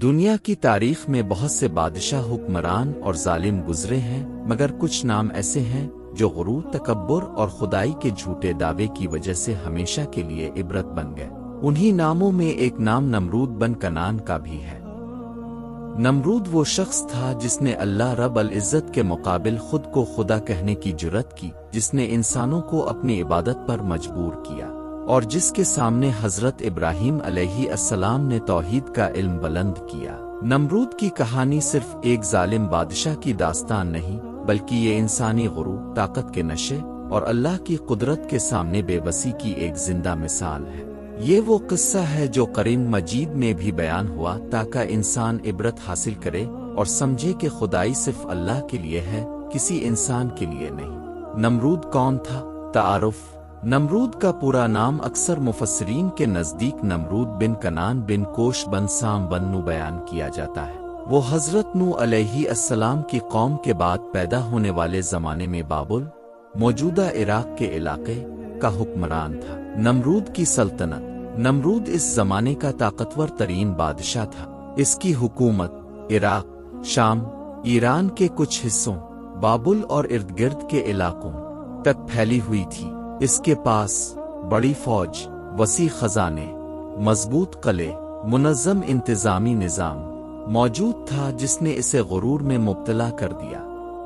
دنیا کی تاریخ میں بہت سے بادشاہ، حکمران اور ظالم گزرے ہیں، مگر کچھ نام ایسے ہیں جو غرور، تکبر اور خدائی کے جھوٹے دعوے کی وجہ سے ہمیشہ کے لیے عبرت بن گئے۔ انہی ناموں میں ایک نام نمرود بن کنعان کا بھی ہے۔ نمرود وہ شخص تھا جس نے اللہ رب العزت کے مقابل خود کو خدا کہنے کی جرأت کی، جس نے انسانوں کو اپنی عبادت پر مجبور کیا، اور جس کے سامنے حضرت ابراہیم علیہ السلام نے توحید کا علم بلند کیا۔ نمرود کی کہانی صرف ایک ظالم بادشاہ کی داستان نہیں، بلکہ یہ انسانی غرور، طاقت کے نشے اور اللہ کی قدرت کے سامنے بے بسی کی ایک زندہ مثال ہے۔ یہ وہ قصہ ہے جو قرآن مجید میں بھی بیان ہوا تاکہ انسان عبرت حاصل کرے اور سمجھے کہ خدائی صرف اللہ کے لیے ہے، کسی انسان کے لیے نہیں۔ نمرود کون تھا؟ تعارف۔ نمرود کا پورا نام اکثر مفسرین کے نزدیک نمرود بن کنعان بن کوش بن سام بن نو بیان کیا جاتا ہے۔ وہ حضرت نوح علیہ السلام کی قوم کے بعد پیدا ہونے والے زمانے میں بابل، موجودہ عراق کے علاقے کا حکمران تھا۔ نمرود کی سلطنت۔ نمرود اس زمانے کا طاقتور ترین بادشاہ تھا۔ اس کی حکومت عراق، شام، ایران کے کچھ حصوں، بابل اور ارد گرد کے علاقوں تک پھیلی ہوئی تھی۔ اس کے پاس بڑی فوج، وسیع خزانے، مضبوط قلعے، منظم انتظامی نظام موجود تھا جس نے اسے غرور میں مبتلا کر دیا۔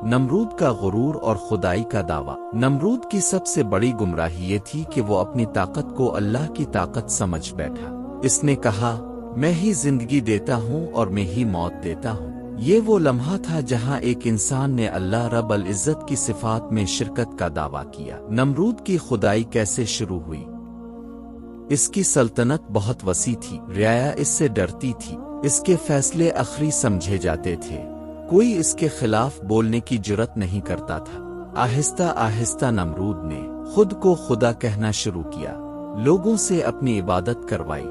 نمرود کا غرور اور خدائی کا دعویٰ۔ نمرود کی سب سے بڑی گمراہی یہ تھی کہ وہ اپنی طاقت کو اللہ کی طاقت سمجھ بیٹھا۔ اس نے کہا، میں ہی زندگی دیتا ہوں اور میں ہی موت دیتا ہوں۔ یہ وہ لمحہ تھا جہاں ایک انسان نے اللہ رب العزت کی صفات میں شرکت کا دعویٰ کیا۔ نمرود کی خدائی کیسے شروع ہوئی؟ اس کی سلطنت بہت وسیع تھی، رعایا اس سے ڈرتی تھی، اس کے فیصلے آخری سمجھے جاتے تھے، کوئی اس کے خلاف بولنے کی جرأت نہیں کرتا تھا۔ آہستہ آہستہ نمرود نے خود کو خدا کہنا شروع کیا، لوگوں سے اپنی عبادت کروائی،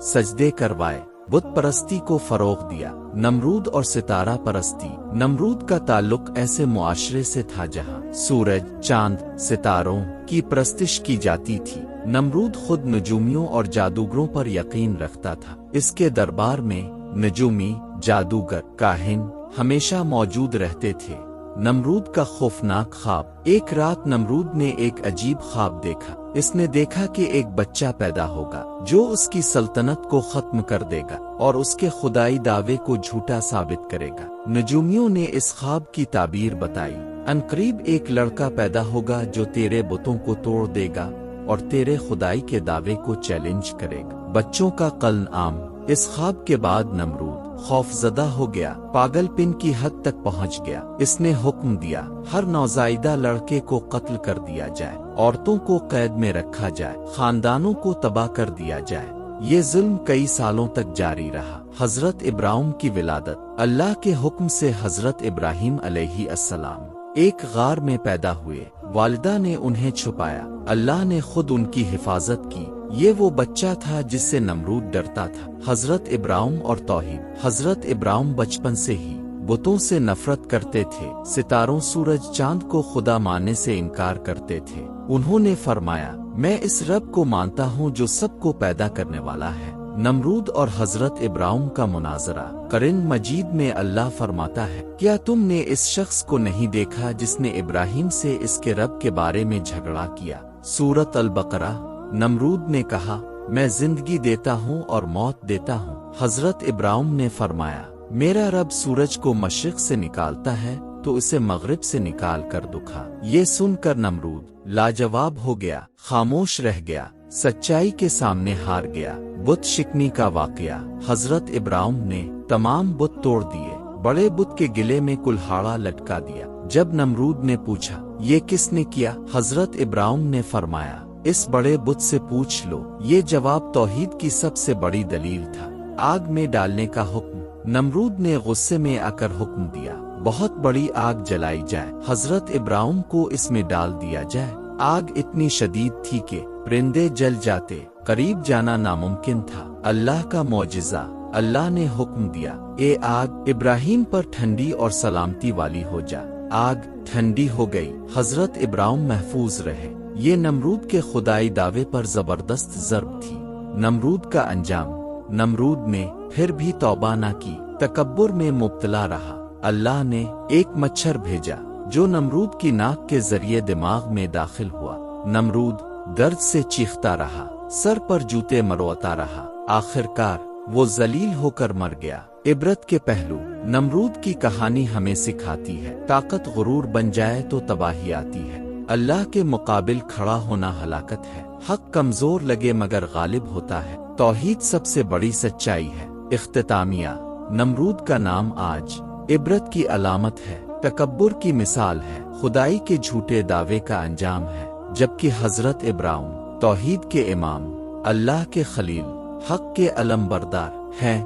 سجدے کروائے، بت پرستی کو فروغ دیا۔ نمرود اور ستارہ پرستی۔ نمرود کا تعلق ایسے معاشرے سے تھا جہاں سورج، چاند، ستاروں کی پرستش کی جاتی تھی۔ نمرود خود نجومیوں اور جادوگروں پر یقین رکھتا تھا۔ اس کے دربار میں نجومی، جادوگر، کاہن ہمیشہ موجود رہتے تھے۔ نمرود کا خوفناک خواب۔ ایک رات نمرود نے ایک عجیب خواب دیکھا۔ اس نے دیکھا کہ ایک بچہ پیدا ہوگا جو اس کی سلطنت کو ختم کر دے گا اور اس کے خدائی دعوے کو جھوٹا ثابت کرے گا۔ نجومیوں نے اس خواب کی تعبیر بتائی، عنقریب ایک لڑکا پیدا ہوگا جو تیرے بتوں کو توڑ دے گا اور تیرے خدائی کے دعوے کو چیلنج کرے گا۔ بچوں کا قتل عام۔ اس خواب کے بعد نمرود خوف زدہ ہو گیا، پاگل پن کی حد تک پہنچ گیا۔ اس نے حکم دیا، ہر نوزائیدہ لڑکے کو قتل کر دیا جائے، عورتوں کو قید میں رکھا جائے، خاندانوں کو تباہ کر دیا جائے۔ یہ ظلم کئی سالوں تک جاری رہا۔ حضرت ابراہیم کی ولادت۔ اللہ کے حکم سے حضرت ابراہیم علیہ السلام ایک غار میں پیدا ہوئے۔ والدہ نے انہیں چھپایا، اللہ نے خود ان کی حفاظت کی۔ یہ وہ بچہ تھا جس سے نمرود ڈرتا تھا۔ حضرت ابراہیم اور توحید۔ حضرت ابراہیم بچپن سے ہی بتوں سے نفرت کرتے تھے، ستاروں، سورج، چاند کو خدا ماننے سے انکار کرتے تھے۔ انہوں نے فرمایا، میں اس رب کو مانتا ہوں جو سب کو پیدا کرنے والا ہے۔ نمرود اور حضرت ابراہیم کا مناظرہ۔ قرآن مجید میں اللہ فرماتا ہے، کیا تم نے اس شخص کو نہیں دیکھا جس نے ابراہیم سے اس کے رب کے بارے میں جھگڑا کیا؟ سورۃ البقرہ۔ نمرود نے کہا، میں زندگی دیتا ہوں اور موت دیتا ہوں۔ حضرت ابراہیم نے فرمایا، میرا رب سورج کو مشرق سے نکالتا ہے تو اسے مغرب سے نکال کر دکھا۔ یہ سن کر نمرود لاجواب ہو گیا، خاموش رہ گیا، سچائی کے سامنے ہار گیا۔ بت شکنی کا واقعہ۔ حضرت ابراہیم نے تمام بت توڑ دیے، بڑے بت کے گلے میں کلہاڑا لٹکا دیا۔ جب نمرود نے پوچھا، یہ کس نے کیا؟ حضرت ابراہیم نے فرمایا، اس بڑے بت سے پوچھ لو۔ یہ جواب توحید کی سب سے بڑی دلیل تھا۔ آگ میں ڈالنے کا حکم۔ نمرود نے غصے میں آ کر حکم دیا، بہت بڑی آگ جلائی جائے، حضرت ابراہیم کو اس میں ڈال دیا جائے۔ آگ اتنی شدید تھی کہ پرندے جل جاتے، قریب جانا ناممکن تھا۔ اللہ کا معجزہ۔ اللہ نے حکم دیا، اے آگ ابراہیم پر ٹھنڈی اور سلامتی والی ہو جا۔ آگ ٹھنڈی ہو گئی، حضرت ابراہیم محفوظ رہے۔ یہ نمرود کے خدائی دعوے پر زبردست ضرب تھی۔ نمرود کا انجام۔ नमरूद ने फिर भी तौबा न की, तकब्बुर में मुब्तला रहा। अल्लाह ने एक मच्छर भेजा जो नमरूद की नाक के जरिए दिमाग में दाखिल हुआ। नमरूद दर्द से चीखता रहा, सर पर जूते मरवाता रहा। आखिरकार वो जलील होकर मर गया। इबरत के पहलू। नमरूद की कहानी हमें सिखाती है, ताकत गुरूर बन जाए तो तबाही आती है। अल्लाह के मुकाबिल खड़ा होना हलाकत है। हक कमजोर लगे मगर गालिब होता है। तौहीद सबसे बड़ी सच्चाई है। इख्तितामिया। नमरूद का नाम आज इबरत की अलामत है, तकब्बुर की मिसाल है, खुदाई के झूठे दावे का अंजाम है। जबकि हजरत इब्राहिम तौहीद के इमाम, अल्लाह के खलील, हक के अलमबरदार हैं।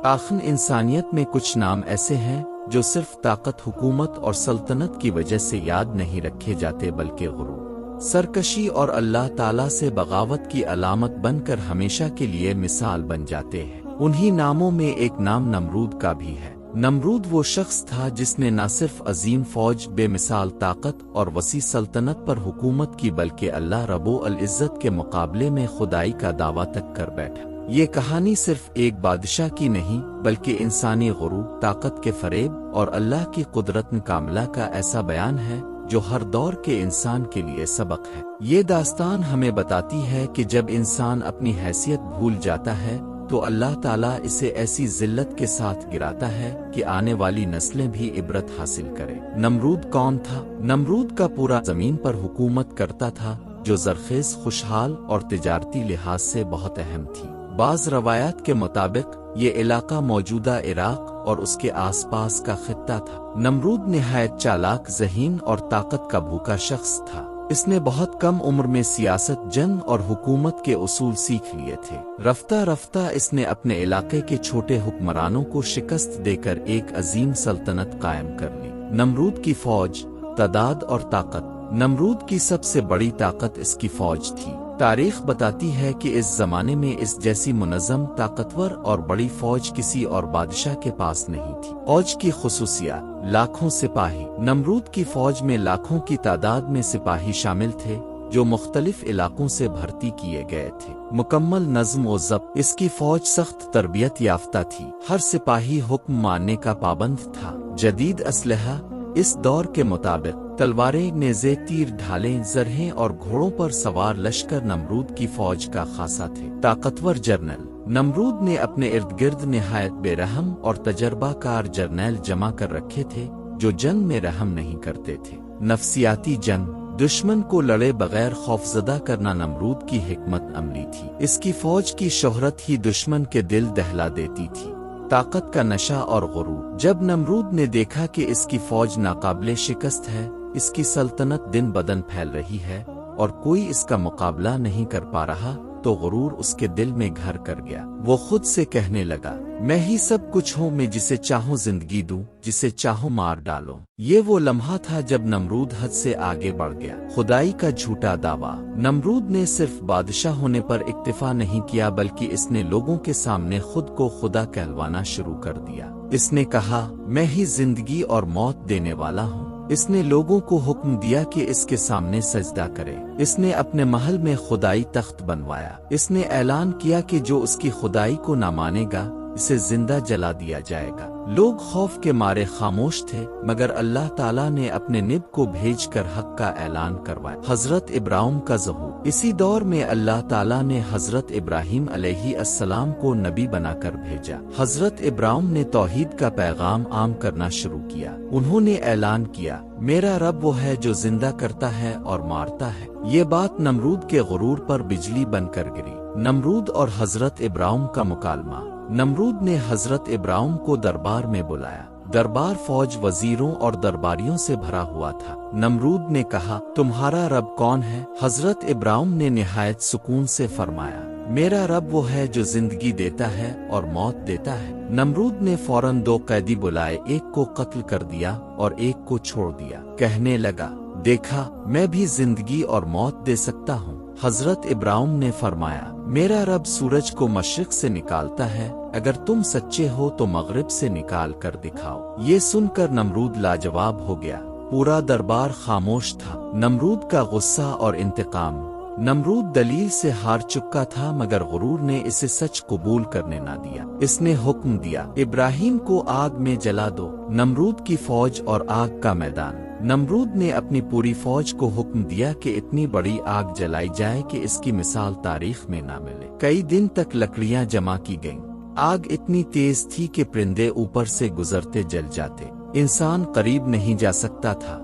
आखिर इंसानियत में कुछ नाम ऐसे हैं जो सिर्फ ताकत, हुकूमत और सल्तनत की वजह से याद नहीं रखे जाते, बल्कि गुरूर, सरकशी और अल्लाह ताला से बगावत की अलामत बनकर हमेशा के लिए मिसाल बन जाते हैं। उन्हीं नामों में एक नाम नमरूद का भी है। नमरूद वो शख्स था जिसने न सिर्फ अजीम फौज, बेमिसाल ताकत और वसी सल्तनत पर हुकूमत की, बल्कि अल्लाह रब्बुल इज़्ज़त के मुकाबले में खुदाई का दावा तक कर बैठा। ये कहानी सिर्फ एक बादशाह की नहीं, बल्कि इंसानी गुरूर, ताकत के फरेब और अल्लाह की कुदरत कामिला का ऐसा बयान है जो हर दौर के इंसान के लिए सबक है। ये दास्तान हमें बताती है कि जब इंसान अपनी हैसियत भूल जाता है तो अल्लाह ताला इसे ऐसी जिल्लत के साथ गिराता है कि आने वाली नस्लें भी इबरत हासिल करें। नमरूद कौन था? नमरूद का पूरा जमीन पर हुकूमत करता था, जो जरखेज, खुशहाल और तिजारती लिहाज से बहुत अहम थी। बाज रवायात के मुताबिक ये इलाका मौजूदा इराक और उसके आसपास का खित्ता था। नमरूद निहायत चालाक, ज़हीन और ताकत का भूखा शख्स था। इसने बहुत कम उम्र में सियासत, जंग और हुकूमत के उसूल सीख लिए थे। रफ्ता रफ्ता इसने अपने इलाके के छोटे हुक्मरानों को शिकस्त देकर एक अजीम सल्तनत कायम कर ली। नमरूद की फौज, तादाद और ताकत। नमरूद की सबसे बड़ी ताकत इसकी फौज थी। तारीख बताती है कि इस जमाने में इस जैसी मुनज़्ज़म, ताकतवर और बड़ी फौज किसी और बादशाह के पास नहीं थी। फौज की खुसूसियात। लाखों सिपाही। नमरूद की फौज में लाखों की तादाद में सिपाही शामिल थे जो मुख्तलिफ इलाकों से भर्ती किए गए थे। मुकम्मल नज़्म व ज़ब्त। इसकी फौज सख्त तरबियत याफ्ता थी। हर सिपाही हुक्म मानने का पाबंद था। जदीद असलहा। इस दौर के मुताबिक तलवारें, नेज़े, तीर, ढालें, जरहें और घोड़ों पर सवार लश्कर नमरूद की फौज का खासा थे। ताकतवर जर्नल। नमरूद ने अपने इर्द गिर्द निहायत बेरहम और तजर्बाकार जर्नैल जमा कर रखे थे जो जंग में रहम नहीं करते थे। नफसियाती जंग। दुश्मन को लड़े बगैर खौफजदा करना नमरूद की हिकमत अमली थी। इसकी फौज की शोहरत ही दुश्मन के दिल दहला देती थी। ताकत का नशा और गुरूर। जब नमरूद ने देखा कि इसकी फौज नाकाबिले शिकस्त है, इसकी सल्तनत दिन बदन फैल रही है और कोई इसका मुकाबला नहीं कर पा रहा, तो गुरूर उसके दिल में घर कर गया। वो खुद से कहने लगा, मैं ही सब कुछ हूँ, मैं जिसे चाहूँ जिंदगी दूँ, जिसे चाहूँ मार डालो। ये वो लम्हा था जब नमरूद हद से आगे बढ़ गया। खुदाई का झूठा दावा। नमरूद ने सिर्फ बादशाह होने पर इक्तिफा नहीं किया, बल्कि इसने लोगों के सामने खुद को खुदा कहलवाना शुरू कर दिया। इसने कहा, मैं ही जिंदगी और मौत देने वाला हूँ। इसने लोगों को हुक्म दिया कि इसके सामने सजदा करें। इसने अपने महल में खुदाई तख्त बनवाया। इसने ऐलान किया कि जो उसकी खुदाई को ना मानेगा इसे जिंदा जला दिया जाएगा। लोग खौफ के मारे खामोश थे, मगर अल्लाह ताला ने अपने निब को भेजकर हक का ऐलान करवाया। हजरत इब्राहिम का ज़हूर। इसी दौर में अल्लाह ताला ने हजरत इब्राहिम अलैहिस्सलाम को नबी बनाकर भेजा। हजरत इब्राहिम ने तौहीद का पैगाम आम करना शुरू किया। उन्होंने ऐलान किया, मेरा रब वो है जो जिंदा करता है और मारता है। ये बात नमरूद के गुरूर पर बिजली बनकर गिरी। नमरूद और हजरत इब्राहिम का मुकालमा। नमरूद ने हजरत इब्राहिम को दरबार में बुलाया। दरबार फौज, वजीरों और दरबारियों से भरा हुआ था। नमरूद ने कहा, तुम्हारा रब कौन है? हजरत इब्राहिम ने निहायत सुकून से फरमाया, मेरा रब वो है जो जिंदगी देता है और मौत देता है। नमरूद ने फौरन 2 कैदी बुलाए, एक को कत्ल कर दिया और एक को छोड़ दिया। कहने लगा, देखा, मैं भी जिंदगी और मौत दे सकता हूँ। हजरत इब्राहिम ने फरमाया, मेरा रब सूरज को मशरिक से निकालता है, अगर तुम सच्चे हो तो मगरिब से निकाल कर दिखाओ। ये सुनकर नमरूद लाजवाब हो गया। पूरा दरबार खामोश था। नमरूद का गुस्सा और इंतकाम। नमरूद दलील से हार चुका था, मगर गुरूर ने इसे सच कबूल करने ना दिया। इसने हुक्म दिया, इब्राहिम को आग में जला दो। नमरूद की फौज और आग का मैदान। नमरूद ने अपनी पूरी फौज को हुक्म दिया कि इतनी बड़ी आग जलाई जाए कि इसकी मिसाल तारीख में ना मिले। कई दिन तक लकड़ियां जमा की गईं। आग इतनी तेज थी कि परिंदे ऊपर से गुजरते जल जाते, इंसान करीब नहीं जा सकता था।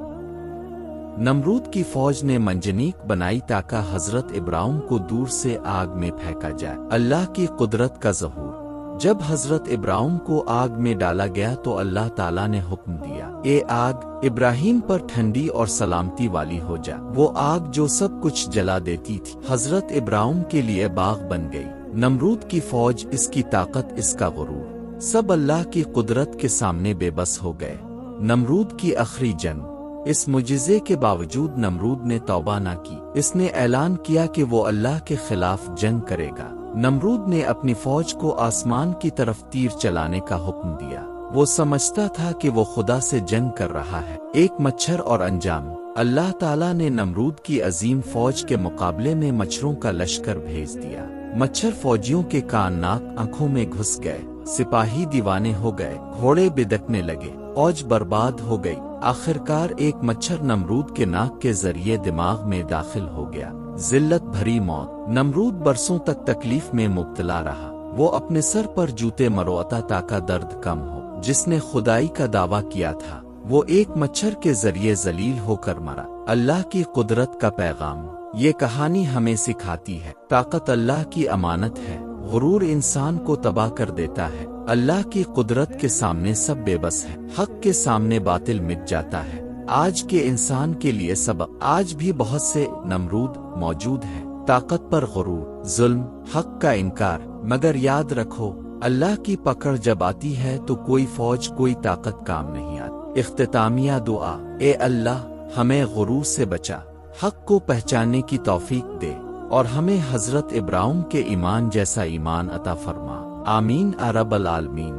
नमरूद की फौज ने मंजनीक बनाई ताकि हजरत इब्राहिम को दूर से आग में फेंका जाए। अल्लाह की कुदरत का ज़हूर। जब हजरत इब्राहिम को आग में डाला गया तो अल्लाह ताला ने हुक्म दिया, ए आग, इब्राहिम पर ठंडी और सलामती वाली हो जा। वो आग जो सब कुछ जला देती थी, हजरत इब्राहिम के लिए बाग बन गई। नमरूद की फौज, इसकी ताकत, इसका गुरूर, सब अल्लाह की कुदरत के सामने बेबस हो गए। नमरूद की आखिरी जंग। इस मुजिज़े के बावजूद नमरूद ने तौबा न की। इसने ऐलान किया कि वो अल्लाह के खिलाफ जंग करेगा। नमरूद ने अपनी फौज को आसमान की तरफ तीर चलाने का हुक्म दिया। वो समझता था कि वो खुदा से जंग कर रहा है। एक मच्छर और अंजाम। अल्लाह ताला ने नमरूद की अजीम फौज के मुकाबले में मच्छरों का लश्कर भेज दिया। मच्छर फौजियों के कान, नाक, आंखों में घुस गए। सिपाही दीवाने हो गए, घोड़े बिदकने लगे, फौज बर्बाद हो गई। आखिरकार एक मच्छर नमरूद के नाक के जरिए दिमाग में दाखिल हो गया। जिल्लत भरी मौत। नमरूद बरसों तक तकलीफ में मुब्तला रहा। वो अपने सर पर जूते मरोता ताकि दर्द कम हो। जिसने खुदाई का दावा किया था, वो एक मच्छर के जरिए जलील होकर मरा। अल्लाह की कुदरत का पैगाम। ये कहानी हमें सिखाती है, ताकत अल्लाह की अमानत है, गुरूर इंसान को तबाह कर देता है। अल्लाह की कुदरत के सामने सब बेबस है, हक के सामने बातिल मिट जाता है। आज के इंसान के लिए सबक। आज भी बहुत से नमरूद मौजूद हैं, ताकत पर गुरूर, जुल्म, हक का इनकार। मगर याद रखो, अल्लाह की पकड़ जब आती है तो कोई फौज, कोई ताकत काम नहीं आती। इख्तितामिया दुआ। ए अल्लाह, हमें गुरूर से बचा, हक को पहचानने की तौफीक दे और हमें हजरत इब्राहिम के ईमान जैसा ईमान अता फरमा। आमीन या रब्बल आलमीन।